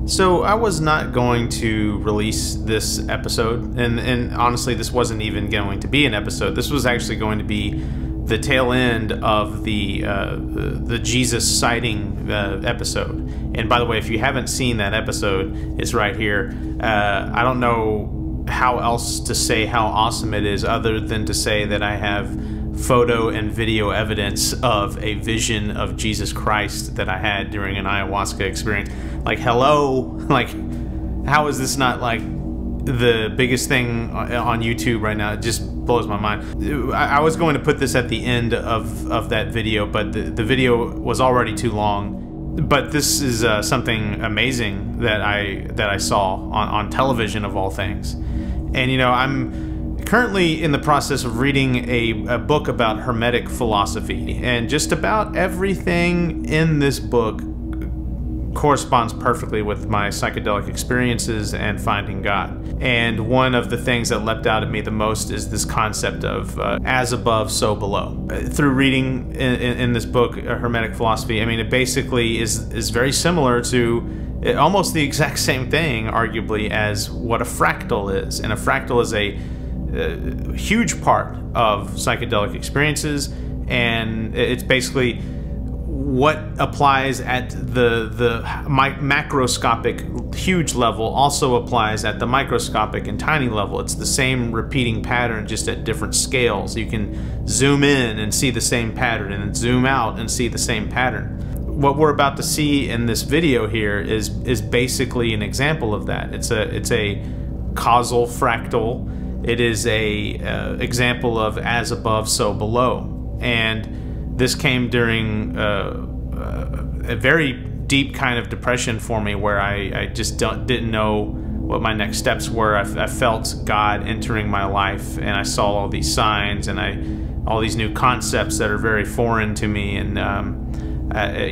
So I was not going to release this episode, and honestly, this wasn't even going to be an episode. This was actually going to be the tail end of the Jesus sighting episode. And by the way, if you haven't seen that episode, it's right here. I don't know how else to say how awesome it is other than to say that I have photo and video evidence of a vision of Jesus Christ that I had during an ayahuasca experience. Like, hello, like, how is this not like the biggest thing on YouTube right now? It just blows my mind. I was going to put this at the end of that video, but the video was already too long. But this is something amazing that I saw on television, of all things. And you know, I'm currently in the process of reading a book about Hermetic philosophy, and just about everything in this book corresponds perfectly with my psychedelic experiences and finding God. And one of the things that leapt out at me the most is this concept of as above, so below. Through reading in this book, Hermetic philosophy, I mean, it basically is very similar to almost the exact same thing, arguably, as what a fractal is. And a fractal is a huge part of psychedelic experiences, and it's basically what applies at the macroscopic huge level also applies at the microscopic and tiny level. It's the same repeating pattern, just at different scales. You can zoom in and see the same pattern, and then zoom out and see the same pattern. What we're about to see in this video here is basically an example of that. It's a causal fractal. It is a example of as above, so below. And this came during a very deep kind of depression for me, where I just didn't know what my next steps were. I felt God entering my life, and I saw all these signs and all these new concepts that are very foreign to me, and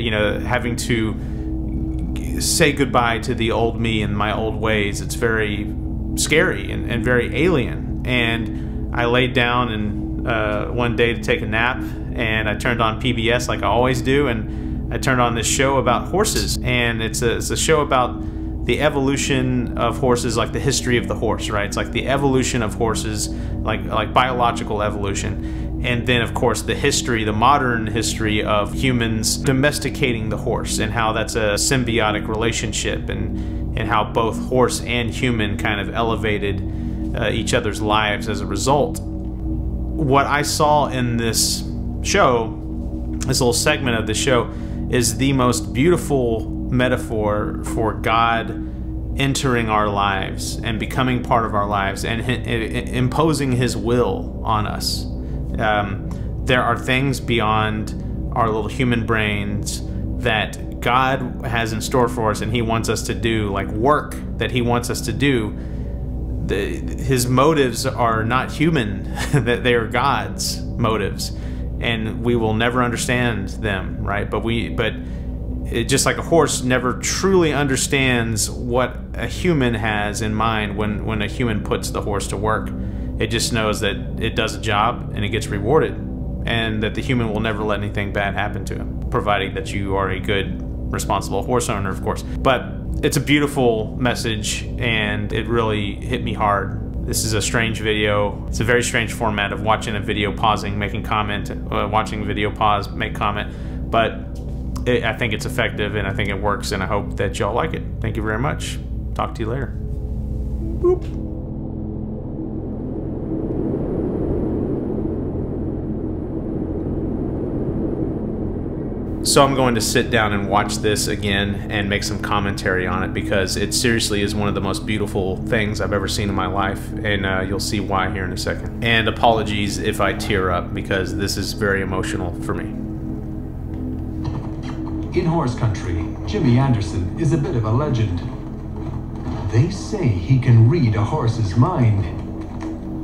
you know, having to say goodbye to the old me and my old ways. It's very scary and very alien. And I laid down and one day to take a nap, and I turned on PBS like I always do, and I turned on this show about horses. And it's a show about the evolution of horses, like the history of the horse, right? It's like the evolution of horses, like biological evolution. And then, of course, the history, the modern history of humans domesticating the horse, and how that's a symbiotic relationship, and how both horse and human kind of elevated each other's lives as a result. What I saw in this show, this little segment of the show, is the most beautiful metaphor for God entering our lives and becoming part of our lives and imposing His will on us. There are things beyond our little human brains that God has in store for us, and He wants us to do, like work that He wants us to do. His motives are not human, that they are God's motives, and we will never understand them, right? But just like a horse never truly understands what a human has in mind when a human puts the horse to work. It just knows that it does a job and it gets rewarded, and that the human will never let anything bad happen to him, providing that you are a good, responsible horse owner, of course. But it's a beautiful message, and it really hit me hard. This is a strange video. It's a very strange format of watching a video, pausing, making comment, watching a video, pause, make comment. But I think it's effective, and I think it works, and I hope that y'all like it. Thank you very much. Talk to you later. Boop. So I'm going to sit down and watch this again and make some commentary on it, because it seriously is one of the most beautiful things I've ever seen in my life, and you'll see why here in a second. And apologies if I tear up, because this is very emotional for me. In horse country, Jimmy Anderson is a bit of a legend. They say he can read a horse's mind.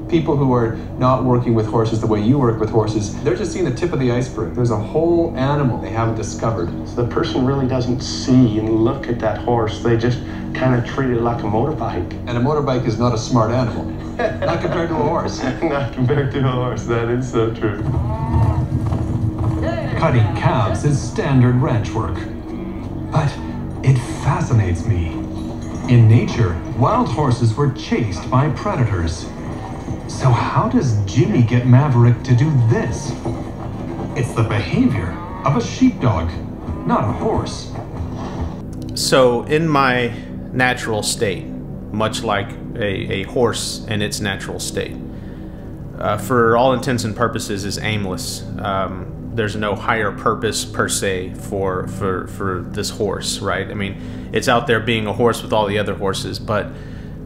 People who are not working with horses the way you work with horses, they're just seeing the tip of the iceberg. There's a whole animal they haven't discovered. So the person really doesn't see and look at that horse. They just kind of treat it like a motorbike. And a motorbike is not a smart animal. Not compared to a horse. Not compared to a horse. That is so true. Cutting calves is standard ranch work. But it fascinates fascinates me. In nature, wild horses were chased by predators. So how does Jimmy get Maverick to do this? It's the behavior of a sheepdog, not a horse. So in my natural state, much like a horse in its natural state, for all intents and purposes is aimless. There's no higher purpose per se for this horse, right? I mean, it's out there being a horse with all the other horses, but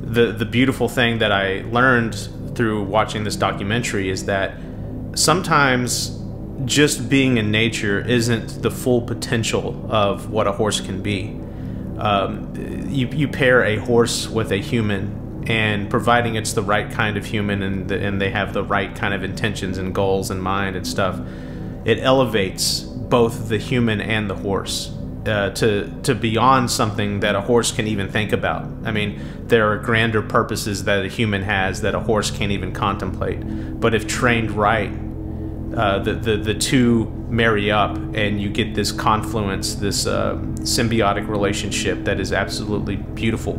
the beautiful thing that I learned through watching this documentary is that sometimes just being in nature isn't the full potential of what a horse can be. You pair a horse with a human, and providing it's the right kind of human and they have the right kind of intentions and goals in mind and stuff, it elevates both the human and the horse to beyond something that a horse can even think about. I mean, there are grander purposes that a human has that a horse can't even contemplate. But if trained right, the two marry up and you get this confluence, this symbiotic relationship that is absolutely beautiful.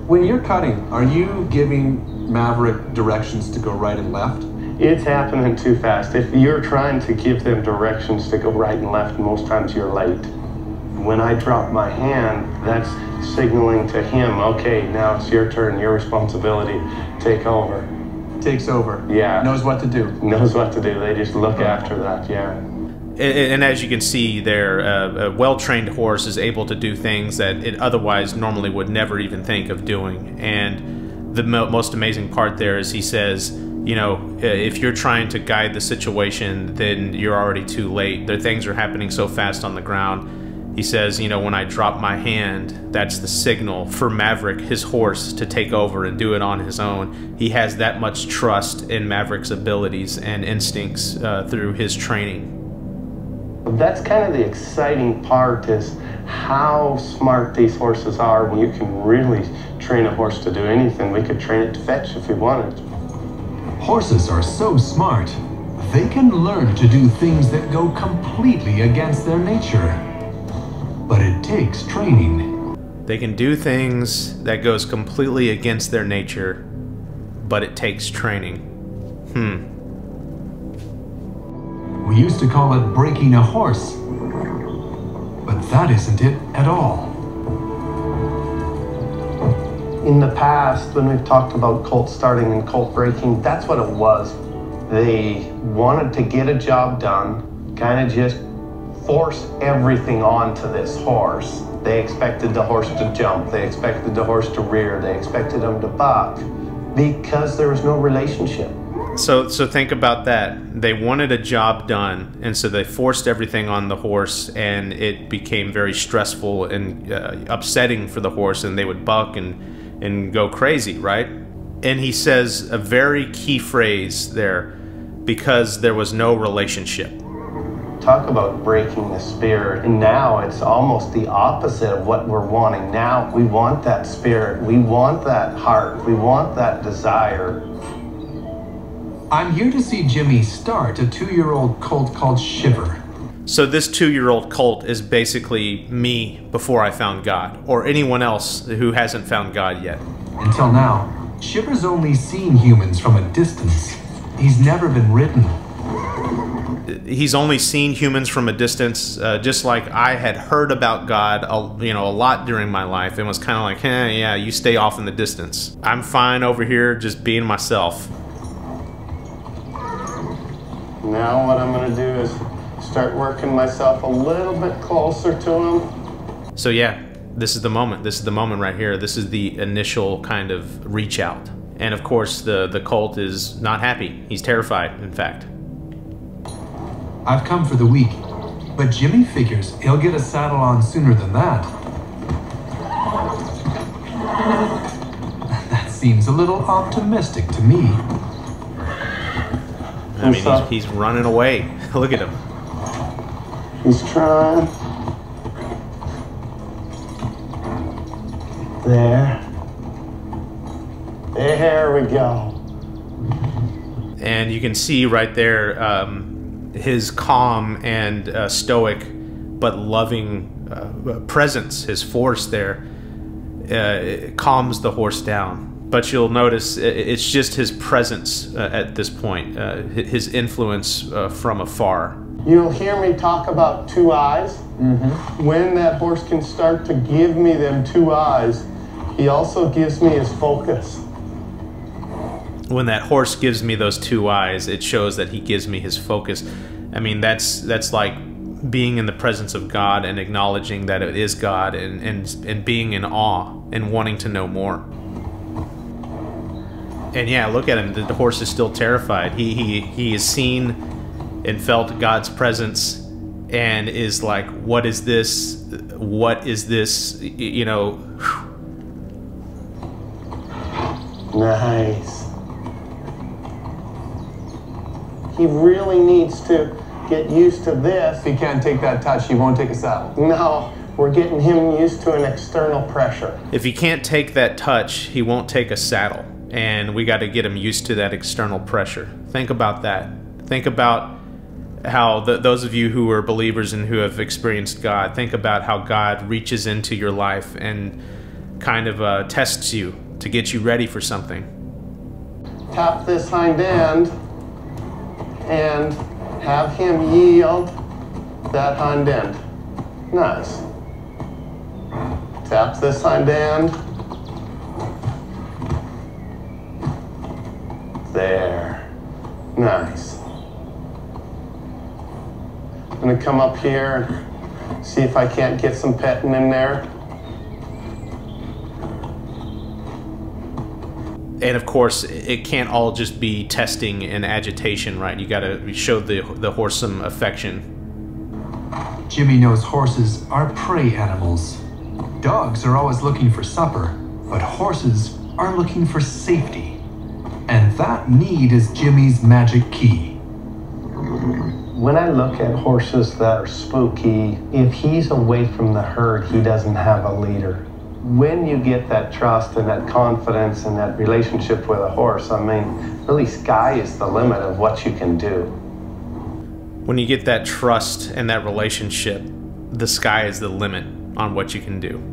When you're cutting, are you giving Maverick directions to go right and left? It's happening too fast. If you're trying to give them directions to go right and left, most times you're late. When I drop my hand, that's signaling to him, okay, now it's your turn, your responsibility, take over. Takes over. Yeah. Knows what to do. Knows what to do. They just look after that, yeah. And as you can see there, a well-trained horse is able to do things that it otherwise normally would never even think of doing. And the most amazing part there is he says, you know, if you're trying to guide the situation, then you're already too late. The things are happening so fast on the ground. He says, you know, when I drop my hand, that's the signal for Maverick, his horse, to take over and do it on his own. He has that much trust in Maverick's abilities and instincts through his training. That's kind of the exciting part, is how smart these horses are when you can really train a horse to do anything. We could train it to fetch if we wanted. Horses are so smart, they can learn to do things that go completely against their nature. But it takes training. They can do things that goes completely against their nature, but it takes training. We used to call it breaking a horse, but that isn't it at all. In the past, when we've talked about colt starting and colt breaking, that's what it was. They wanted to get a job done, kind of just force everything onto this horse. They expected the horse to jump, they expected the horse to rear, they expected him to buck, because there was no relationship. So think about that. They wanted a job done, and so they forced everything on the horse, and it became very stressful and upsetting for the horse, and they would buck and go crazy, right? And he says a very key phrase there, because there was no relationship. Talk about breaking the spirit, and now it's almost the opposite of what we're wanting. Now we want that spirit, we want that heart, we want that desire. I'm here to see Jimmy start a 2-year-old colt called Shiver. So this 2-year-old colt is basically me before I found God, or anyone else who hasn't found God yet. Until now, Shiver's only seen humans from a distance. He's never been ridden. He's only seen humans from a distance, just like I had heard about God, a lot during my life, and was kind of like, yeah, you stay off in the distance. I'm fine over here just being myself. Now what I'm going to do is start working myself a little bit closer to him. So yeah, this is the moment. This is the moment right here. This is the initial kind of reach out. And of course, the colt is not happy. He's terrified, in fact. I've come for the week, but Jimmy figures he'll get a saddle on sooner than that. That seems a little optimistic to me. I mean, he's running away. Look at him. He's trying. There we go. And you can see right there his calm and stoic but loving presence, his force there, calms the horse down. But you'll notice it's just his presence at this point, his influence from afar. You'll hear me talk about 2 eyes. When that horse can start to give me them 2 eyes, he also gives me his focus. When that horse gives me those 2 eyes, it shows that he gives me his focus. I mean, that's like being in the presence of God and acknowledging that it is God, and being in awe and wanting to know more. And yeah, look at him. The horse is still terrified. He has seen and felt God's presence and is like, what is this? What is this? You know. Nice. He really needs to get used to this. If he can't take that touch, he won't take a saddle. No, we're getting him used to an external pressure. If he can't take that touch, he won't take a saddle. And we got to get him used to that external pressure. Think about that. Think about how those of you who are believers and who have experienced God, think about how God reaches into your life and kind of tests you to get you ready for something. Tap this hind end and have him yield that hind end. Nice. Tap this hind end. There. Nice. I'm going to come up here and see if I can't get some petting in there. And of course, it can't all just be testing and agitation, right? You got to show the horse some affection. Jimmy knows horses are prey animals. Dogs are always looking for supper, but horses are looking for safety. And that need is Jimmy's magic key. When I look at horses that are spooky, if he's away from the herd, he doesn't have a leader. When you get that trust and that confidence and that relationship with a horse, I mean, really sky is the limit of what you can do. When you get that trust and that relationship, the sky is the limit on what you can do.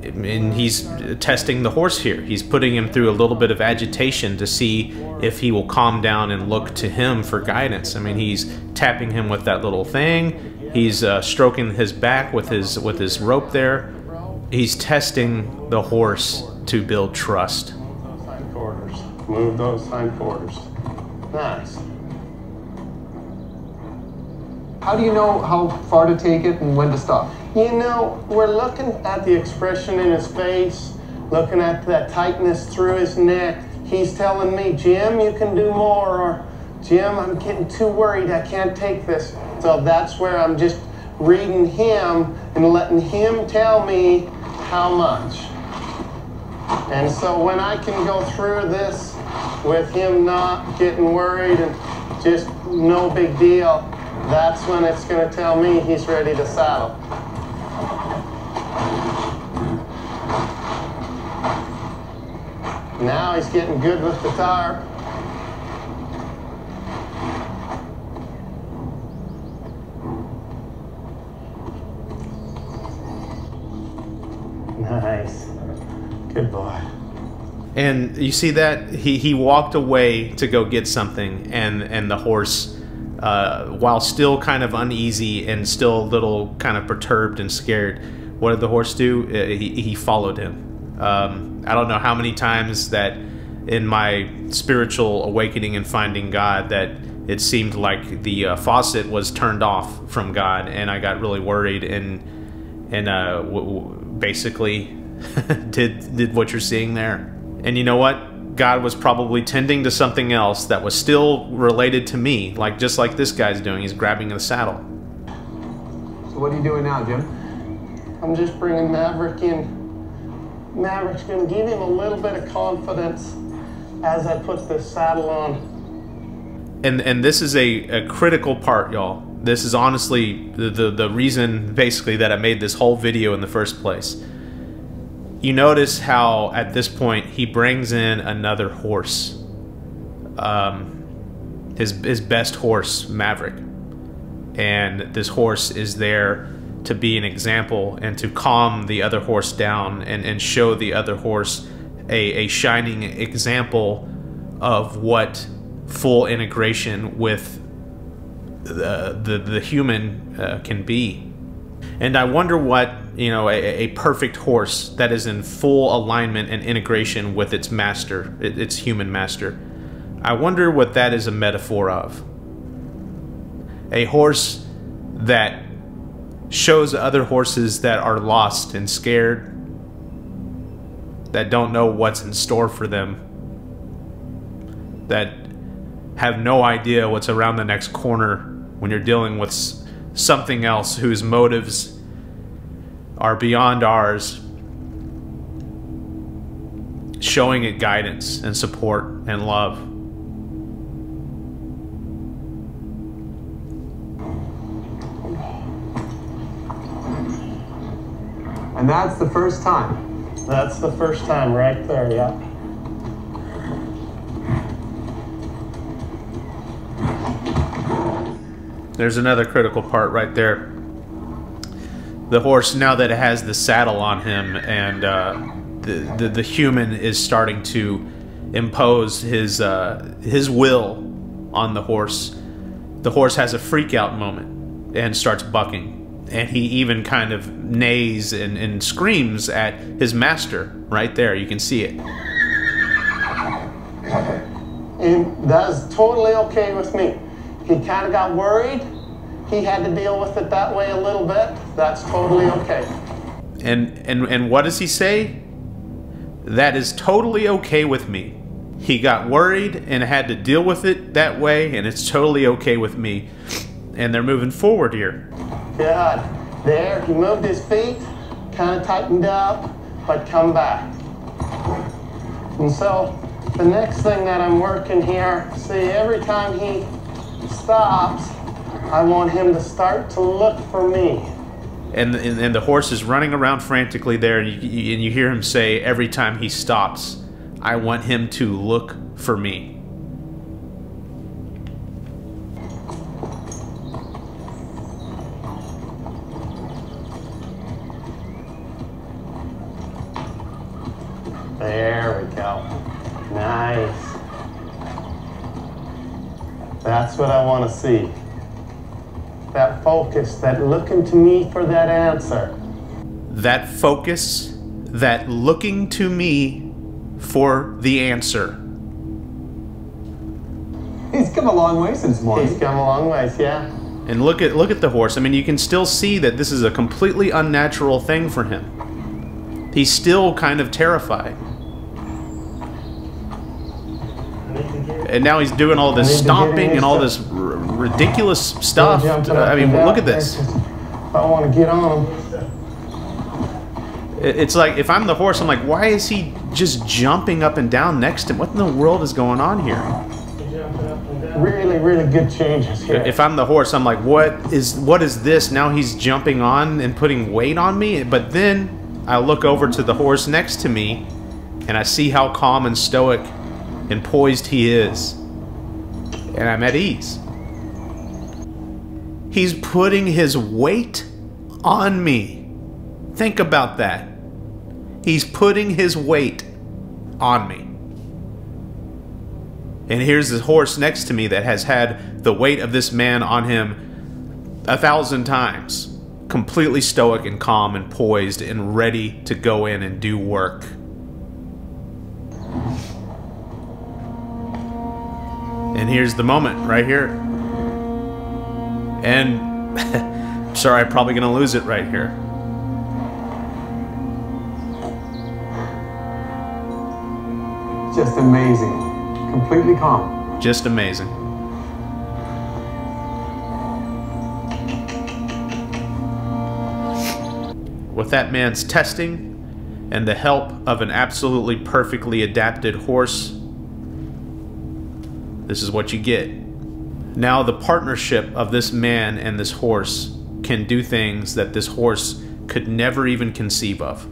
And he's testing the horse here. He's putting him through a little bit of agitation to see if he will calm down and look to him for guidance. I mean, he's tapping him with that little thing. He's stroking his back with his rope there. He's testing the horse to build trust. Those hind quarters. Move those hind quarters. Nice. How do you know how far to take it and when to stop? You know, we're looking at the expression in his face, looking at that tightness through his neck. He's telling me, Jim, you can do more, or Jim, I'm getting too worried, I can't take this. So that's where I'm just reading him and letting him tell me how much. And so when I can go through this with him not getting worried and just no big deal, that's when it's going to tell me he's ready to saddle. Now he's getting good with the tarp. Nice. Good boy. And you see that he walked away to go get something, and the horse, while still kind of uneasy and still a little kind of perturbed and scared, what did the horse do? He followed him. I don't know how many times that in my spiritual awakening and finding God that it seemed like the faucet was turned off from God, and I got really worried and basically did what you're seeing there. And you know what? God was probably tending to something else that was still related to me, just like this guy's doing. He's grabbing the saddle. So what are you doing now, Jim? I'm just bringing Maverick in. Maverick's going to give him a little bit of confidence as I put this saddle on. And this is a critical part, y'all. This is honestly the reason, basically, that I made this whole video in the first place. You notice how, at this point, he brings in another horse. his best horse, Maverick. And this horse is there to be an example and to calm the other horse down and show the other horse a shining example of what full integration with the human can be. And I wonder what, you know, a perfect horse that is in full alignment and integration with its master, its human master. I wonder what that is a metaphor of. A horse that shows other horses that are lost and scared, that don't know what's in store for them, that have no idea what's around the next corner when you're dealing with something else whose motives are beyond ours, showing it guidance and support and love. And that's the first time. That's the first time right there, yeah. There's another critical part right there. The horse, now that it has the saddle on him, and the human is starting to impose his will on the horse has a freak out moment and starts bucking. And he even kind of neighs and screams at his master right there. You can see it. And that's totally okay with me. He kind of got worried. He had to deal with it that way a little bit. That's totally okay. And what does he say? That is totally okay with me. He got worried and had to deal with it that way, and it's totally okay with me. And they're moving forward here. Good. There, he moved his feet, kind of tightened up, but come back. And so, the next thing that I'm working here, see, every time he stops, I want him to start to look for me. And the horse is running around frantically there, and you hear him say every time he stops, I want him to look for me. There we go. Nice. That's what I want to see. That focus, that looking to me for that answer. That focus, that looking to me for the answer. He's come a long way since morning. He's come a long ways, yeah. And look at the horse. I mean, you can still see that this is a completely unnatural thing for him. He's still kind of terrified. And now he's doing all this stomping and all this ridiculous stuff. I mean, look at this. I want to get on him. It's like, if I'm the horse, I'm like, why is he just jumping up and down next to him? What in the world is going on here? Really, really good changes here. If I'm the horse, I'm like, what is this? Now he's jumping on and putting weight on me? But then I look over to the horse next to me, and I see how calm and stoic and poised he is. And I'm at ease. He's putting his weight on me. Think about that. He's putting his weight on me. And here's this horse next to me that has had the weight of this man on him 1,000 times. Completely stoic and calm and poised and ready to go in and do work. And here's the moment right here. And I'm sorry, I'm probably gonna lose it right here. Just amazing. Completely calm. Just amazing. With that man's testing and the help of an absolutely perfectly adapted horse, this is what you get. Now the partnership of this man and this horse can do things that this horse could never even conceive of.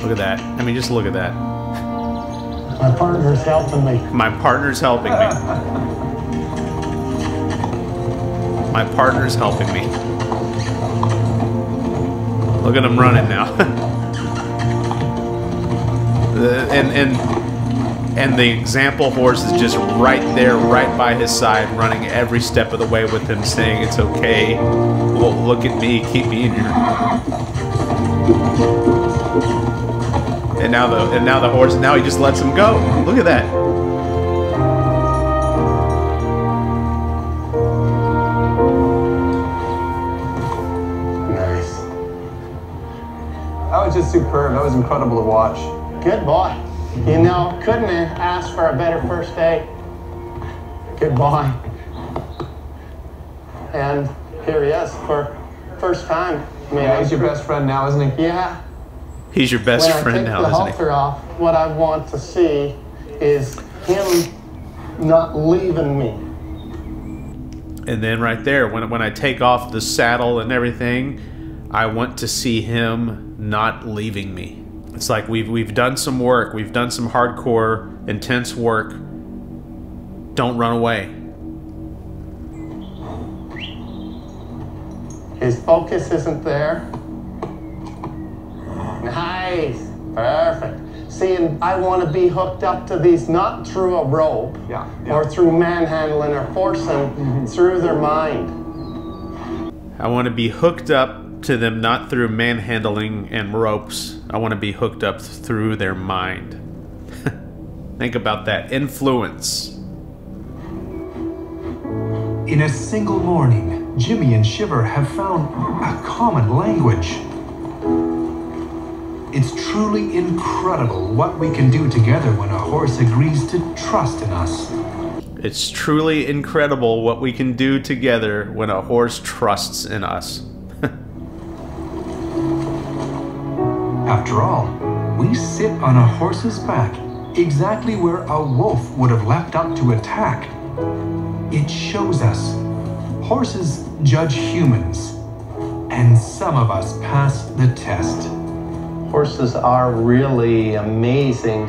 Look at that. I mean, just look at that. My partner's helping me. My partner's helping me. My partner's helping me. Look at him running now. and the example horse is just right there, right by his side, running every step of the way with him, saying it's okay. Well, look at me, keep me in here. And now the horse, now he just lets him go. Look at that. Nice. That was just superb. That was incredible to watch. Good boy. You know, couldn't have asked for a better first day. Good boy. And here he is for first time. Yeah, he's your best friend now, isn't he? Yeah. He's your best friend now, When I take the isn't he? halter off, what I want to see is him not leaving me. And then right there, when I take off the saddle and everything, I want to see him not leaving me. It's like we've done some work, we've done some hardcore, intense work. Don't run away. His focus isn't there. Nice. Perfect. See, and I want to be hooked up to these, not through a rope or through manhandling or forcing, through their mind. I want to be hooked up to them, not through manhandling and ropes. I want to be hooked up through their mind. Think about that. Influence. In a single morning, Jimmy and Shiver have found a common language. It's truly incredible what we can do together when a horse agrees to trust in us. It's truly incredible what we can do together when a horse trusts in us. After all, we sit on a horse's back exactly where a wolf would have leapt up to attack. It shows us horses judge humans, and some of us pass the test. Horses are really amazing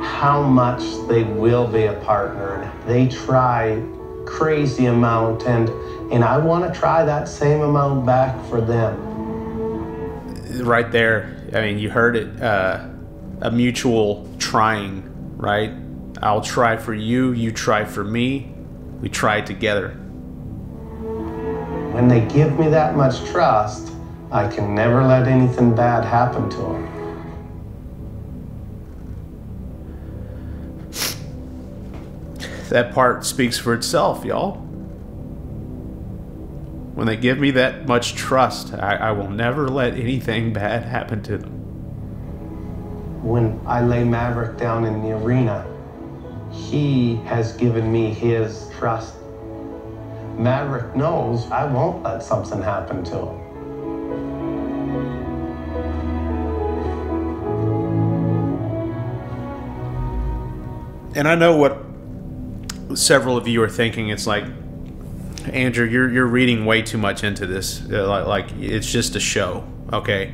how much they will be a partner. They try crazy amount, and I want to try that same amount back for them. Right there, I mean, you heard it, a mutual trying, right? I'll try for you, you try for me, we try together. When they give me that much trust, I can never let anything bad happen to them. That part speaks for itself, y'all. When they give me that much trust, I will never let anything bad happen to them. When I lay Maverick down in the arena, he has given me his trust. Maverick knows I won't let something happen to him. And I know what several of you are thinking. It's like, Andrew, you're reading way too much into this. Like it's just a show, okay?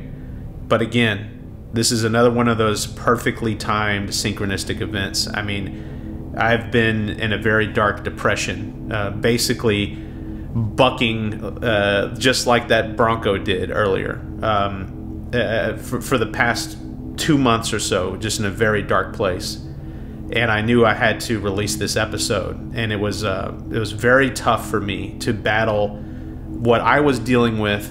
But again, this is another one of those perfectly timed synchronistic events. I mean, I've been in a very dark depression, basically bucking just like that Bronco did earlier for the past 2 months or so, just in a very dark place. And I knew I had to release this episode, and it was very tough for me to battle what I was dealing with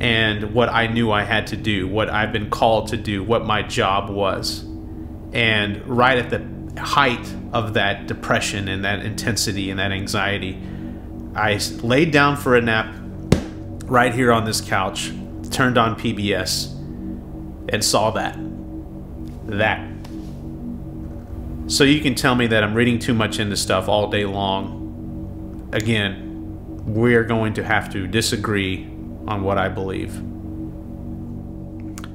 and what I knew I had to do, what I've been called to do, what my job was. And right at the height of that depression and that intensity and that anxiety, I laid down for a nap right here on this couch, turned on PBS, and saw that. So you can tell me that I'm reading too much into stuff all day long. Again, we're going to have to disagree on what I believe.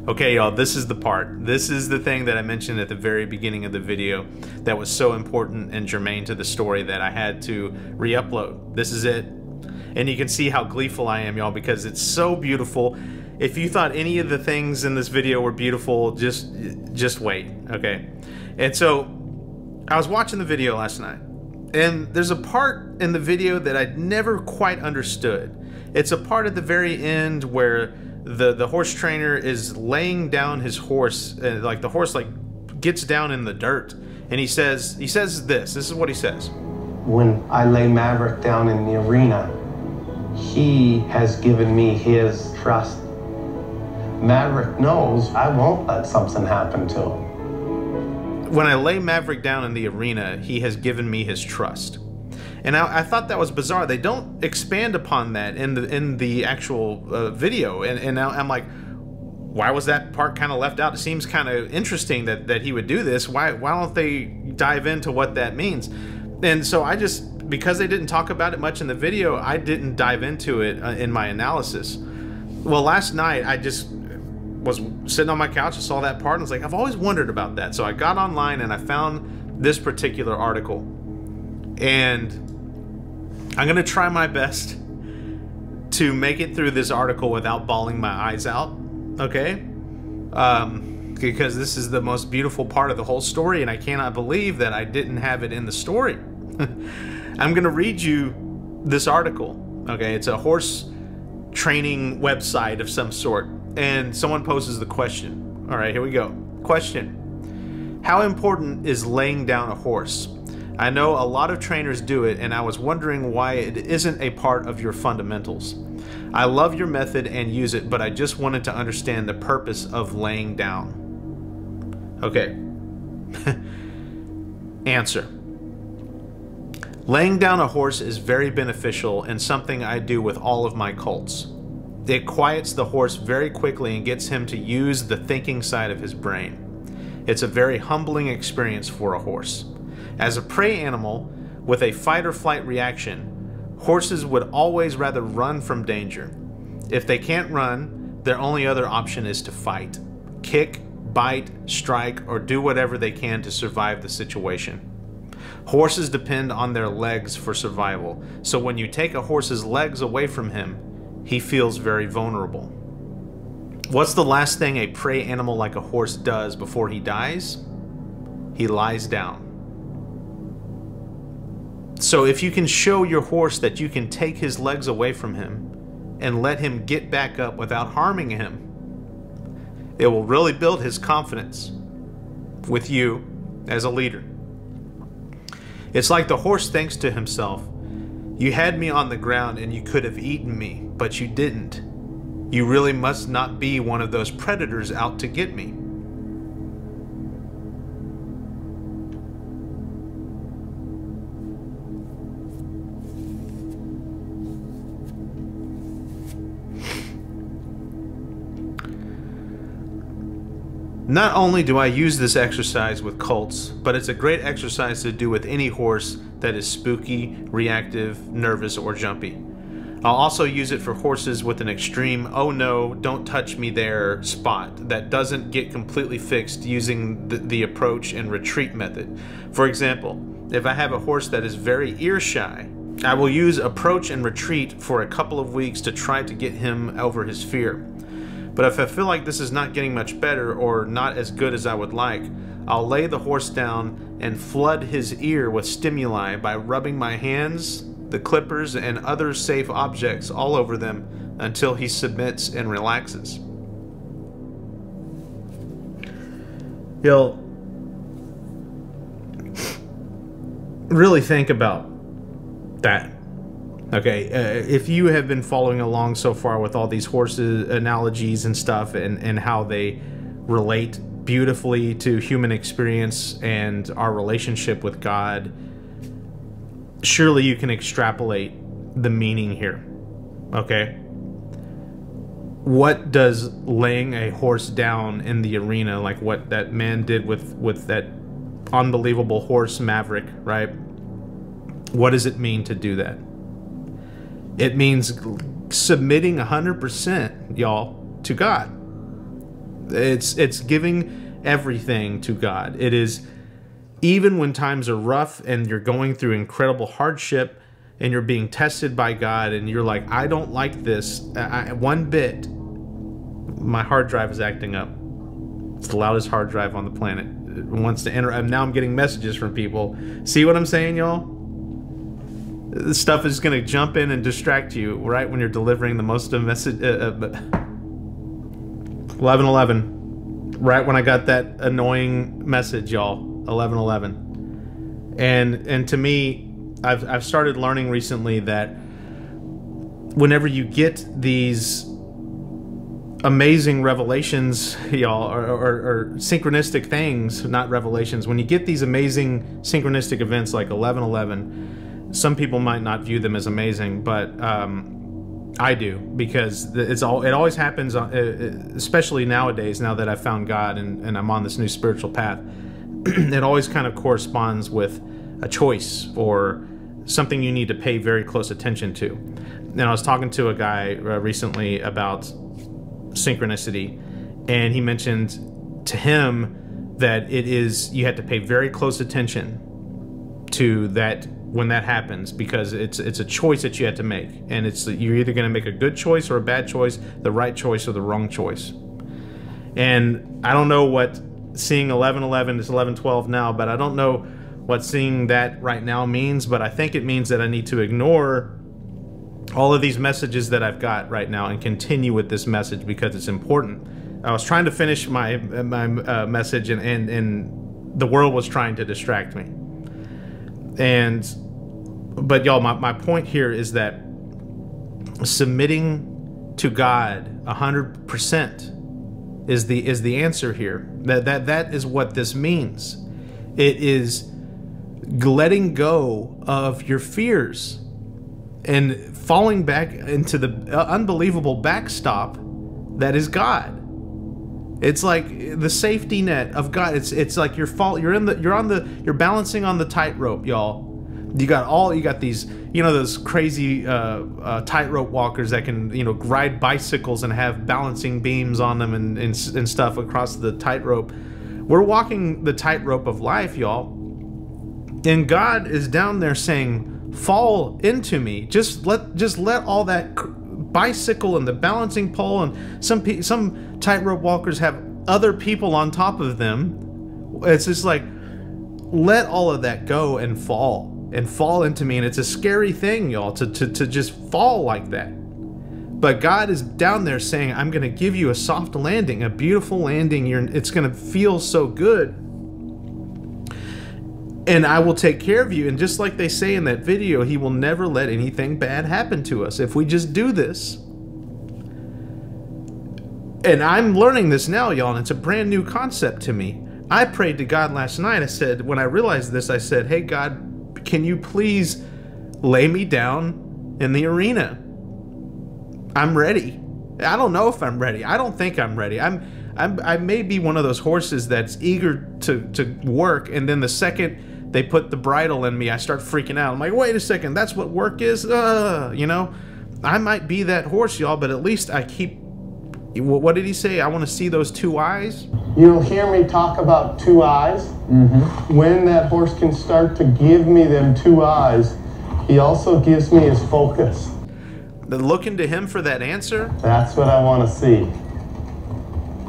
Okay, y'all, this is the part. This is the thing that I mentioned at the very beginning of the video that was so important and germane to the story that I had to re-upload. This is it. And you can see how gleeful I am, y'all, because it's so beautiful. If you thought any of the things in this video were beautiful, just wait, okay? And so I was watching the video last night, and there's a part in the video that I'd never quite understood. It's a part at the very end where the horse trainer is laying down his horse, like the horse like gets down in the dirt, and he says this is what he says. When I lay Maverick down in the arena, he has given me his trust. Maverick knows I won't let something happen to him. When I lay Maverick down in the arena, he has given me his trust. And I thought that was bizarre. They don't expand upon that in the actual video. And now I'm like, why was that part kind of left out? It seems kind of interesting that he would do this. Why don't they dive into what that means? And so I just, because they didn't talk about it much in the video, I didn't dive into it in my analysis. Well, last night I just was sitting on my couch and saw that part and was like, I've always wondered about that. So I got online and I found this particular article, and I'm gonna try my best to make it through this article without bawling my eyes out, okay? Because this is the most beautiful part of the whole story, and I cannot believe that I didn't have it in the story. I'm gonna read you this article, okay? It's a horse training website of some sort. And someone poses the question. All right, here we go. Question: how important is laying down a horse? I know a lot of trainers do it, and I was wondering why it isn't a part of your fundamentals. I love your method and use it, but I just wanted to understand the purpose of laying down. Okay. Answer: laying down a horse is very beneficial and something I do with all of my colts. It quiets the horse very quickly and gets him to use the thinking side of his brain. It's a very humbling experience for a horse. As a prey animal with a fight or flight reaction, horses would always rather run from danger. If they can't run, their only other option is to fight, kick, bite, strike, or do whatever they can to survive the situation. Horses depend on their legs for survival, so when you take a horse's legs away from him, he feels very vulnerable. What's the last thing a prey animal like a horse does before he dies? He lies down. So if you can show your horse that you can take his legs away from him and let him get back up without harming him, it will really build his confidence with you as a leader. It's like the horse thinks to himself, you had me on the ground and you could have eaten me, but you didn't. You really must not be one of those predators out to get me. Not only do I use this exercise with colts, but it's a great exercise to do with any horse that is spooky, reactive, nervous, or jumpy. I'll also use it for horses with an extreme, oh no, don't touch me there spot that doesn't get completely fixed using the approach and retreat method. For example, if I have a horse that is very ear shy, I will use approach and retreat for a couple of weeks to try to get him over his fear. But if I feel like this is not getting much better or not as good as I would like, I'll lay the horse down and flood his ear with stimuli by rubbing my hands, the clippers, and other safe objects all over them until he submits and relaxes. You'll really think about that. Okay, if you have been following along so far with all these horses analogies and stuff and how they relate beautifully to human experience and our relationship with God, surely you can extrapolate the meaning here, okay? What does laying a horse down in the arena, like what that man did with that unbelievable horse Maverick, right? What does it mean to do that? It means submitting 100%, y'all, to God. It's giving everything to God. It is, even when times are rough and you're going through incredible hardship and you're being tested by God and you're like, I don't like this one bit, my hard drive is acting up. It's the loudest hard drive on the planet. wants to enter. Now I'm getting messages from people. See what I'm saying, y'all? This stuff is going to jump in and distract you right when you're delivering the most message. 11:11. Right when I got that annoying message, y'all. 11:11. And to me, I've started learning recently that whenever you get these amazing revelations, y'all, or synchronistic things, not revelations, when you get these amazing synchronistic events like 11:11, some people might not view them as amazing, but I do, because it always happens, especially nowadays, now that I've found God and I'm on this new spiritual path. It always kind of corresponds with a choice or something you need to pay very close attention to. And I was talking to a guy recently about synchronicity, and he mentioned to him that you have to pay very close attention to that when that happens, because it's a choice that you have to make, and you're either going to make a good choice or a bad choice, the right choice or the wrong choice. And I don't know what seeing 11:11 is 11:12 now, but I don't know what seeing that right now means, but I think it means that I need to ignore all of these messages that I've got right now and continue with this message because it's important. I was trying to finish my message, and the world was trying to distract me. But y'all, my point here is that submitting to God 100% is the answer here. That is what this means. It is letting go of your fears and falling back into the unbelievable backstop that is God. It's like the safety net of God. It's like you're balancing on the tightrope, y'all. You got these, those crazy tightrope walkers that can, ride bicycles and have balancing beams on them and stuff across the tightrope. We're walking the tightrope of life, y'all. And God is down there saying, fall into me. Just let all that bicycle and the balancing pole, and some tightrope walkers have other people on top of them. It's just like, let all of that go and fall into me. And it's a scary thing, y'all, to just fall like that. But God is down there saying, I'm going to give you a soft landing, a beautiful landing. It's going to feel so good. And I will take care of you. And just like they say in that video, he will never let anything bad happen to us if we just do this. And I'm learning this now, y'all, and it's a brand new concept to me. I prayed to God last night. I said, when I realized this, I said, hey, God, can you please lay me down in the arena? I'm ready. I don't know if I'm ready. I don't think I'm ready. I may be one of those horses that's eager to work, and then the second they put the bridle in me, I start freaking out. I'm like, wait a second, that's what work is? I might be that horse, y'all, but at least I keep... What did he say? I want to see those two eyes. You'll hear me talk about two eyes. Mm-hmm. When that horse can start to give me them two eyes, he also gives me his focus. Looking to him for that answer? That's what I want to see.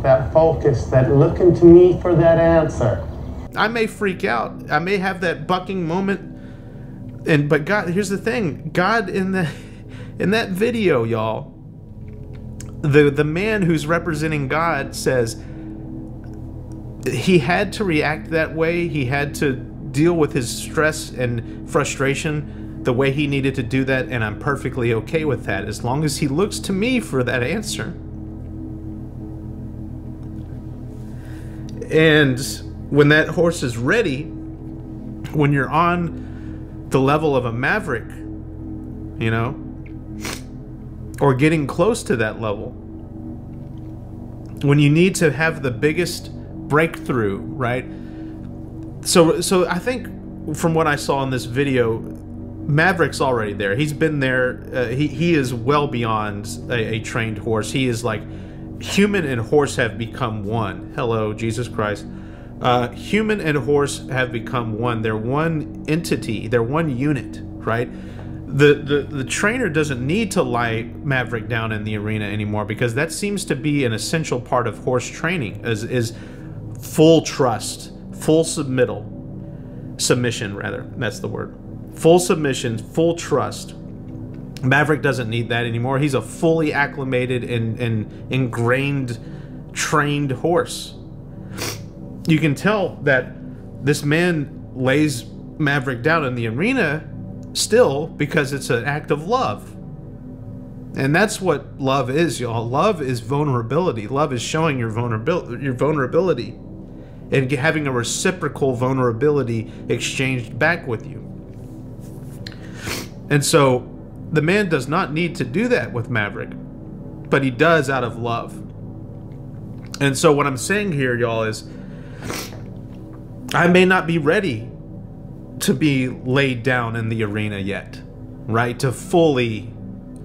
That focus, that looking to me for that answer. I may freak out. I may have that bucking moment. But God, here's the thing. God in that video, y'all, the man who's representing God says he had to react that way. He had to deal with his stress and frustration the way he needed to do that, and I'm perfectly okay with that as long as he looks to me for that answer. And when that horse is ready, when you're on the level of a maverick, or getting close to that level, when you need to have the biggest breakthrough, right? So I think from what I saw in this video, Maverick's already there. He's been there. He is well beyond a trained horse. He is like, human and horse have become one. Hello, Jesus Christ. Human and horse have become one. They're one entity. They're one unit, right? The trainer doesn't need to lie Maverick down in the arena anymore, because that seems to be an essential part of horse training, is full trust, full submission, rather. That's the word. Full submission, full trust. Maverick doesn't need that anymore. He's a fully acclimated and ingrained, trained horse. You can tell that this man lays Maverick down in the arena still because it's an act of love. And that's what love is, y'all. Love is vulnerability. Love is showing your vulnerability and having a reciprocal vulnerability exchanged back with you. And so the man does not need to do that with Maverick, but he does out of love. And so what I'm saying here, y'all, is I may not be ready to be laid down in the arena yet, right? To fully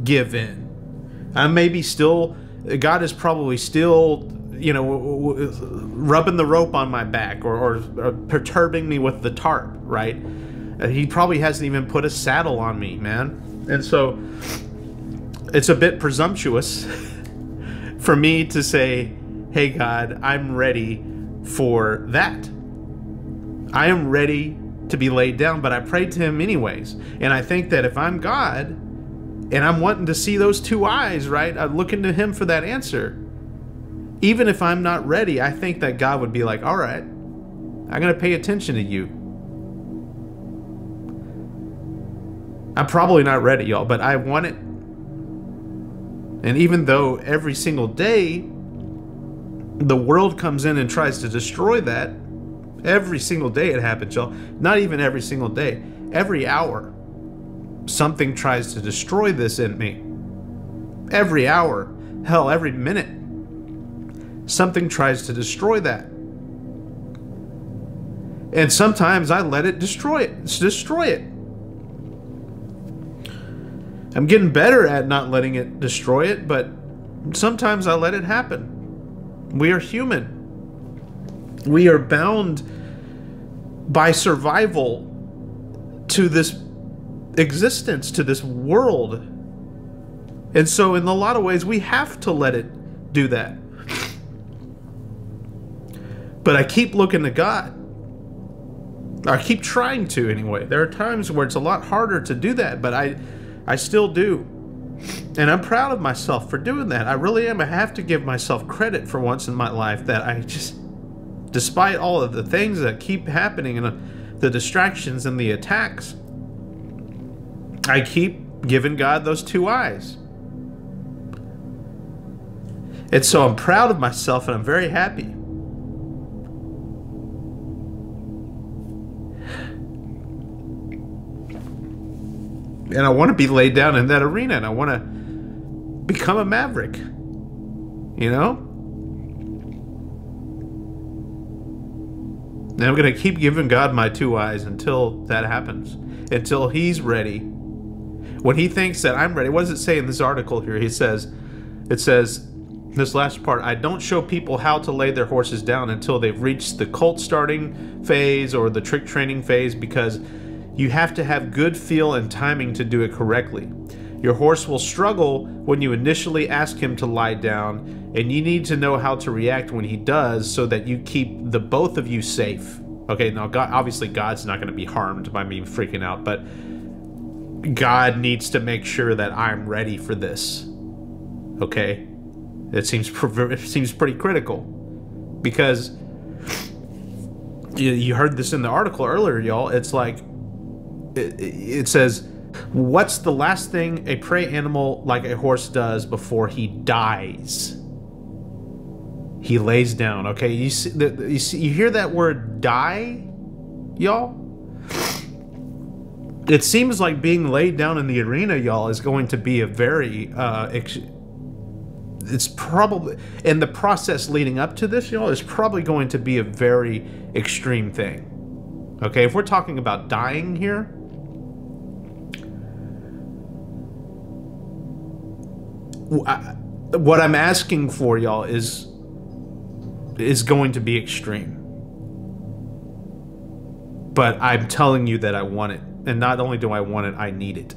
give in. I may be still, God is probably still, you know, rubbing the rope on my back or perturbing me with the tarp, right? He probably hasn't even put a saddle on me, man. And so it's a bit presumptuous for me to say, hey, God, I'm ready for that. I am ready to be laid down, but I prayed to him anyways. And I think that if I'm God and I'm wanting to see those two eyes, right, I'm looking to him for that answer. Even if I'm not ready, I think that God would be like, all right, I'm going to pay attention to you. I'm probably not ready, y'all, but I want it. And even though every single day the world comes in and tries to destroy that, every single day it happens, y'all. Not even every single day. Every hour, something tries to destroy this in me. Every hour, hell, every minute, something tries to destroy that. And sometimes I let it destroy it. Destroy it. I'm getting better at not letting it destroy it, but sometimes I let it happen. We are human. We are bound by survival to this existence, to this world. And so in a lot of ways, we have to let it do that. But I keep looking to God. I keep trying to anyway. There are times where it's a lot harder to do that, but I still do. And I'm proud of myself for doing that. I really am. I have to give myself credit for once in my life that I just, despite all of the things that keep happening and the distractions and the attacks, I keep giving God those two eyes. And so I'm proud of myself and I'm very happy. And I want to be laid down in that arena, and I want to become a maverick, you know? And I'm going to keep giving God my two eyes until that happens, until he's ready. When he thinks that I'm ready, what does it say in this article here? It says, this last part, I don't show people how to lay their horses down until they've reached the colt starting phase or the trick training phase, because you have to have good feel and timing to do it correctly. Your horse will struggle when you initially ask him to lie down, and you need to know how to react when he does so that you keep the both of you safe. Okay, now God, obviously God's not going to be harmed by me freaking out, but God needs to make sure that I'm ready for this. Okay? It seems pretty critical, because you heard this in the article earlier, y'all. It's like, it says, what's the last thing a prey animal like a horse does before he dies? He lays down. Okay, you hear that word die, y'all? It seems like being laid down in the arena, y'all, is going to be a very it's probably, in the process leading up to this, y'all, is probably going to be a very extreme thing. Okay, if we're talking about dying here, what I'm asking for, y'all, is going to be extreme. But I'm telling you that I want it. And not only do I want it, I need it.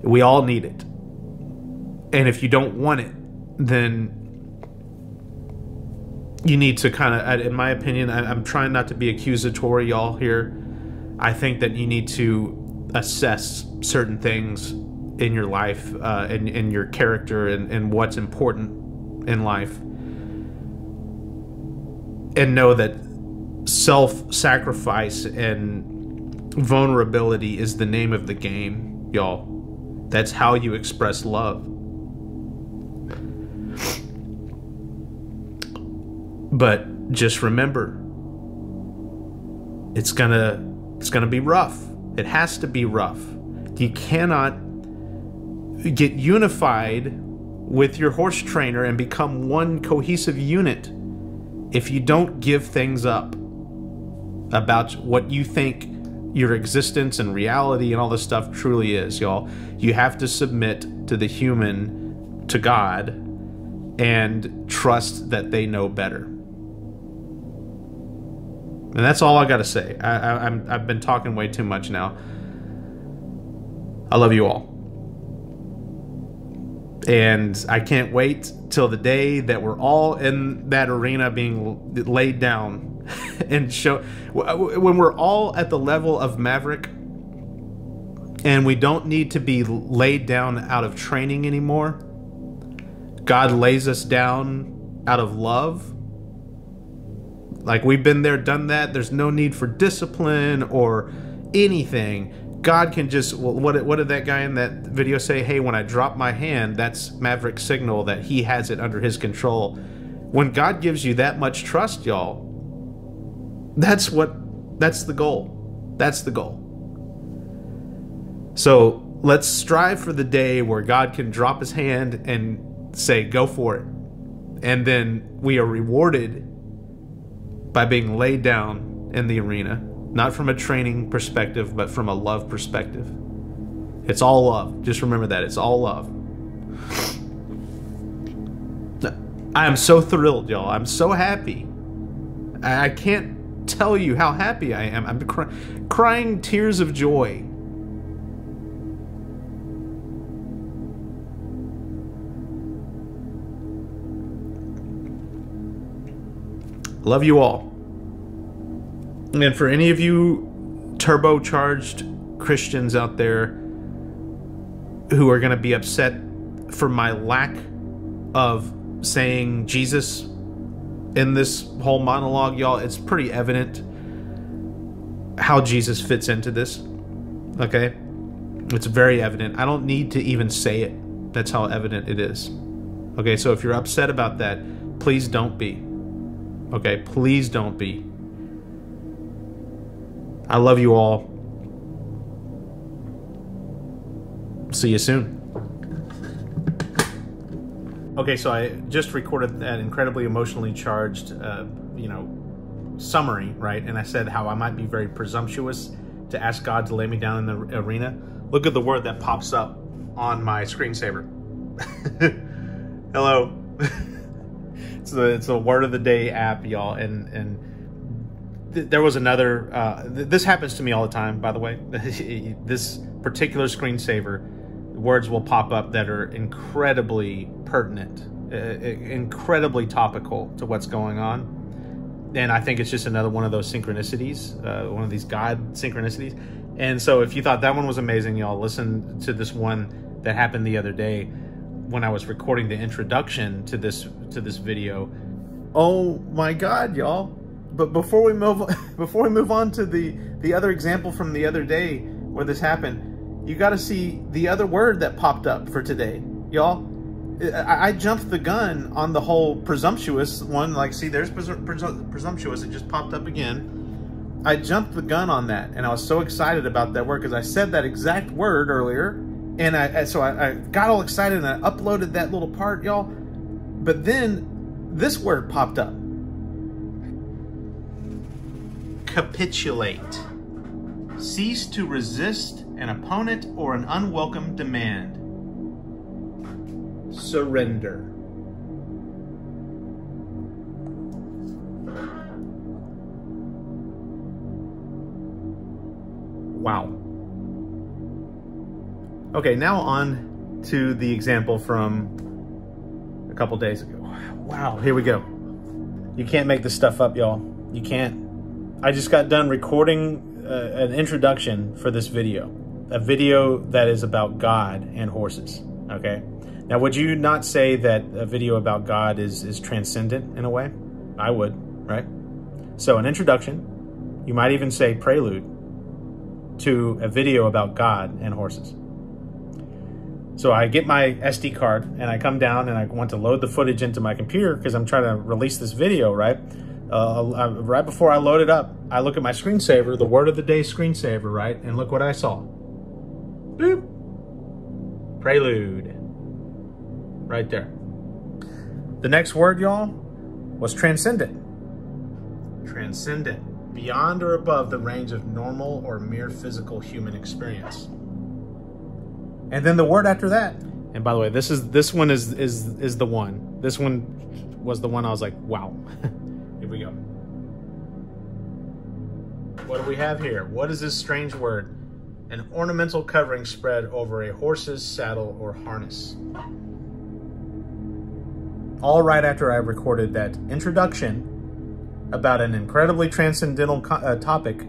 We all need it. And if you don't want it, then you need to kind of, in my opinion, I'm trying not to be accusatory, y'all, here. I think that you need to assess certain things in your life, in your character, and what's important in life. And know that self-sacrifice and vulnerability is the name of the game, y'all. That's how you express love. But just remember, it's gonna be rough. It has to be rough. You cannot get unified with your horse trainer and become one cohesive unit if you don't give things up about what you think your existence and reality and all this stuff truly is, y'all. You have to submit to the human, to God, and trust that they know better. And that's all I got to say. I've been talking way too much now. I love you all. And I can't wait till the day that we're all in that arena being laid down and when we're all at the level of Maverick and we don't need to be laid down out of training anymore. God lays us down out of love. Like, we've been there, done that. There's no need for discipline or anything. God can just, what did that guy in that video say? Hey, when I drop my hand, that's Maverick's signal that he has it under his control. When God gives you that much trust, y'all, that's the goal. That's the goal. So let's strive for the day where God can drop his hand and say, go for it. And then we are rewarded by being laid down in the arena, not from a training perspective, but from a love perspective. It's all love. Just remember that. It's all love. I am so thrilled, y'all. I'm so happy. I can't tell you how happy I am. I'm crying tears of joy. Love you all. And for any of you turbocharged Christians out there who are going to be upset for my lack of saying Jesus in this whole monologue, y'all, it's pretty evident how Jesus fits into this. Okay? It's very evident. I don't need to even say it. That's how evident it is. Okay, so if you're upset about that, please don't be. Okay, please don't be. I love you all. See you soon. Okay, so I just recorded that incredibly emotionally charged, summary, right? And I said how I might be very presumptuous to ask God to lay me down in the arena. Look at the word that pops up on my screensaver. Hello. It's a word of the day app, y'all, and there was another. This happens to me all the time, by the way. This particular screensaver, words will pop up that are incredibly pertinent, incredibly topical to what's going on, and I think it's just another one of those synchronicities, one of these God synchronicities. And so, if you thought that one was amazing, y'all, listen to this one that happened the other day when I was recording the introduction to this video. Oh my God, y'all! But before we move on to the other example from the other day where this happened, you got to see the other word that popped up for today, y'all. I jumped the gun on the whole presumptuous one. Like, see, there's presumptuous. It just popped up again. I jumped the gun on that, and I was so excited about that word because I said that exact word earlier. And so I got all excited and I uploaded that little part, y'all. But then this word popped up. Capitulate. Cease to resist an opponent or an unwelcome demand. Surrender. Wow. Okay, now on to the example from a couple days ago. Wow, here we go. You can't make this stuff up, y'all. You can't. I just got done recording an introduction for this video. A video that is about God and horses, okay? Now, would you not say that a video about God is transcendent in a way? I would, right? So an introduction, you might even say prelude to a video about God and horses. So I get my SD card and I come down and I want to load the footage into my computer because I'm trying to release this video, right? Right before I load it up, I look at my screensaver, the word of the day screensaver, right? And look what I saw. Boop. Prelude. Right there. The next word, y'all, was transcendent. Transcendent. Beyond or above the range of normal or mere physical human experience. And then the word after that. And by the way, this one is the one. This one was the one I was like, wow. Here we go. What do we have here? What is this strange word? An ornamental covering spread over a horse's saddle or harness. All right after I recorded that introduction about an incredibly transcendental topic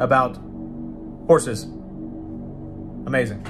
about horses. Amazing.